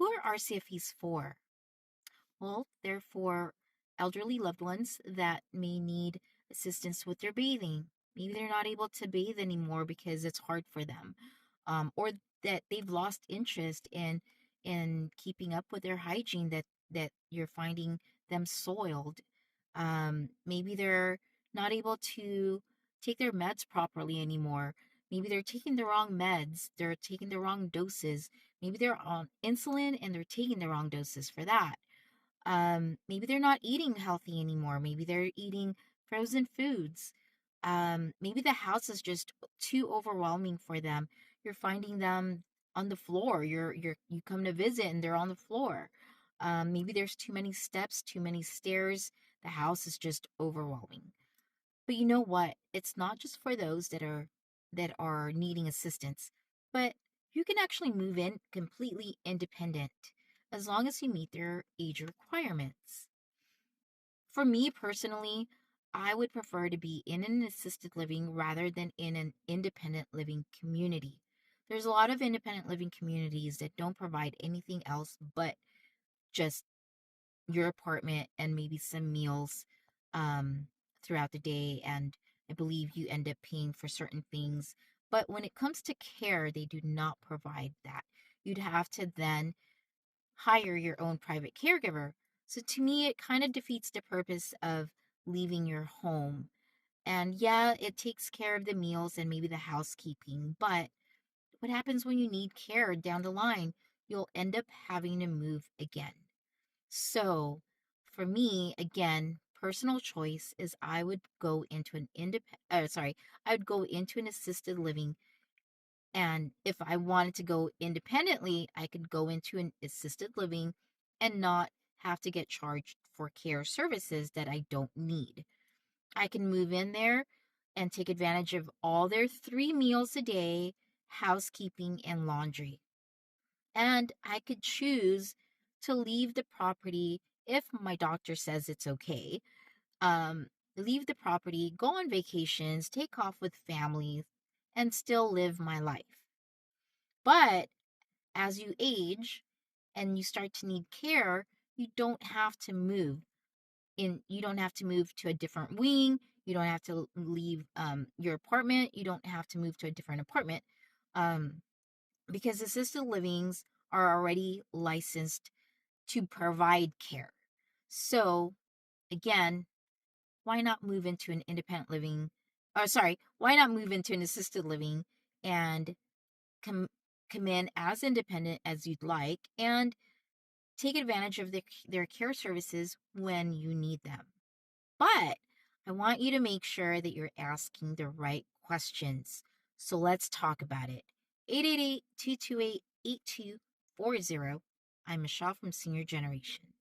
Who are RCFEs for? Well, they're for elderly loved ones that may need assistance with their bathing. Maybe they're not able to bathe anymore because it's hard for them, or that they've lost interest in keeping up with their hygiene. That you're finding them soiled. Maybe they're not able to take their meds properly anymore. Maybe they're taking the wrong meds. They're taking the wrong doses. Maybe they're on insulin and they're taking the wrong doses for that. Maybe they're not eating healthy anymore. Maybe they're eating frozen foods. Maybe the house is just too overwhelming for them. You're finding them on the floor. You come to visit and they're on the floor. Maybe there's too many steps, too many stairs. The house is just overwhelming. But you know what? It's not just for those that are needing assistance, but you can actually move in completely independent as long as you meet their age requirements. For me personally, I would prefer to be in an assisted living rather than in an independent living community. There's a lot of independent living communities that don't provide anything else but just your apartment and maybe some meals um, throughout the day. And I believe you end up paying for certain things. But when it comes to care, they do not provide that. You'd have to then hire your own private caregiver. So to me, it kind of defeats the purpose of leaving your home. And yeah, it takes care of the meals and maybe the housekeeping. But what happens when you need care down the line? You'll end up having to move again. So, for me, again, personal choice is I would go into an I would go into an assisted living. And if I wanted to go independently, I could go into an assisted living and not have to get charged for care services that I don't need. I can move in there and take advantage of all their 3 meals a day, housekeeping, and laundry. And I could choose to leave the property if my doctor says it's okay. Um, Leave the property, go on vacations, take off with family, and still live my life. But as you age and you start to need care, you don't have to move you don't have to move to a different wing. You don't have to leave your apartment. You don't have to move to a different apartment. Um, because assisted livings are already licensed to provide care. So, again, why not move into an independent living? Or, sorry, why not move into an assisted living and come, come in as independent as you'd like and take advantage of their care services when you need them? But I want you to make sure that you're asking the right questions. So let's talk about it. 888-228-8240. I'm Michelle from Senior Generation.